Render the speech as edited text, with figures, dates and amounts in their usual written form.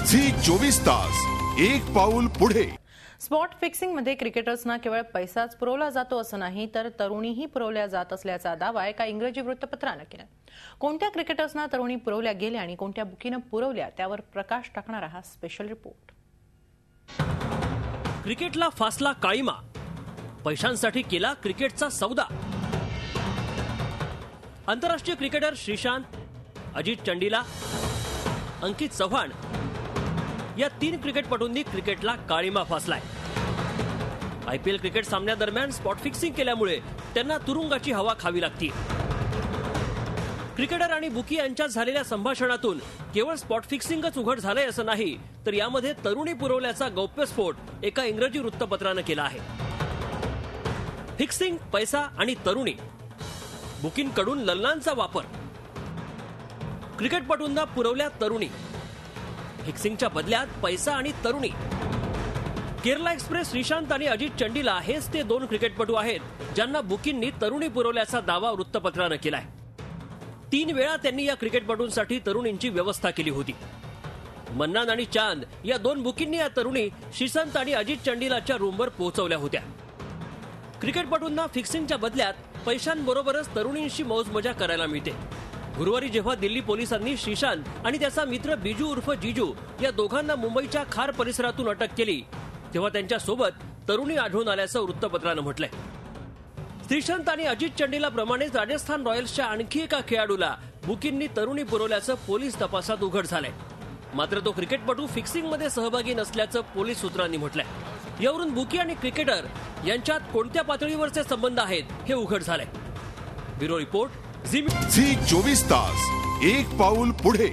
Zee 24 तास एक पाऊल पुढे। स्पॉट फिक्सिंग मध्ये क्रिकेटर्सना केवळ पैसाच पुरवला जातो असं नाही तर तरुणीही पुरवल्या जात असल्याचा दावा एका इंग्रजी वृत्तपत्राने केला। कोणत्या क्रिकेटर्सना तरुणी पुरवल्या गेल्या आणि कोणत्या बुकीनं पुरवल्या त्यावर प्रकाश टाकणारा हा स्पेशल रिपोर्ट। क्रिकेटला फासला काळीमा, पैशांसाठी केला क्रिकेटचा सौदा। आंतरराष्ट्रीय क्रिकेटर श्रीशांत, अजित चंडीला, अंकित चव्हाण या 3 क्रिकेटपटूंनी क्रिकेटला काळीमा फासलाय। आयपीएल क्रिकेट सामन्यादरम्यान स्पॉट फिक्सिंग केल्यामुळे त्यांना तुरुंगाची हवा खावी लागते। क्रिकेटर आणि बुकी यांच्यात झालेल्या संभाषणातून केवळ स्पॉट फिक्सिंगच उघड झालंय असं नाही तर यामध्ये तरुणी पुरवल्याचा गौप्यस्फोट एका इंग्रजी वृत्तपत्रानं केला आहे। फिक्सिंग, पैसा आणि तरुणी, बुकींकडून लल्लांचा वापर, क्रिकेटपटूंना पुरवल्या तरुणी, फिक्सिंगच्या बदल्यात पैसा आणि तरुणी। केरला एक्सप्रेस श्रीशांत आणि अजित चंडीला हेच ते 2 क्रिकेटपटू आहेत ज्यांना बुकींनी तरुणी पुरवल्याचा दावा वृत्तपत्रानं केलाय। 3 वेळा त्यांनी या क्रिकेटपटूंसाठी तरुणींची व्यवस्था केली होती। मन्नान आणि चांद या 2 बुकींनी या तरुणी श्रीशांत आणि अजित चंडीलाच्या रूमवर पोहोचवल्या होत्या। क्रिकेटपटूंना फिक्सिंगच्या बदल्यात पैशांबरोबरच तरुणींशी मौजमजा करायला मिळते। गुरुवारी जेव्हा दिल्ली पोलिसांनी श्रीशांत आणि त्याचा मित्र बिजू उर्फ जीजू या दोघांना मुंबईच्या खार परिसरातून अटक केली तेव्हा त्यांच्या सोबत तरुणी आढळून आल्याचं वृत्तपत्रानं म्हटलंय। श्रीशांत आणि अजित चंडीला प्रमाणेच राजस्थान रॉयल्सच्या आणखी एका खेळाडूला बुकींनी तरुणी पुरवल्याचं पोलीस तपासात उघड झालंय। मात्र तो क्रिकेटपटू फिक्सिंगमध्ये सहभागी नसल्याचं पोलीस सूत्रांनी म्हटलंय। यावरून बुकी आणि क्रिकेटर यांच्यात कोणत्या पातळीवरचे संबंध आहेत हे उघड झालंय। ब्युरो रिपोर्ट, झी 24 तास एक पाऊल पुढे।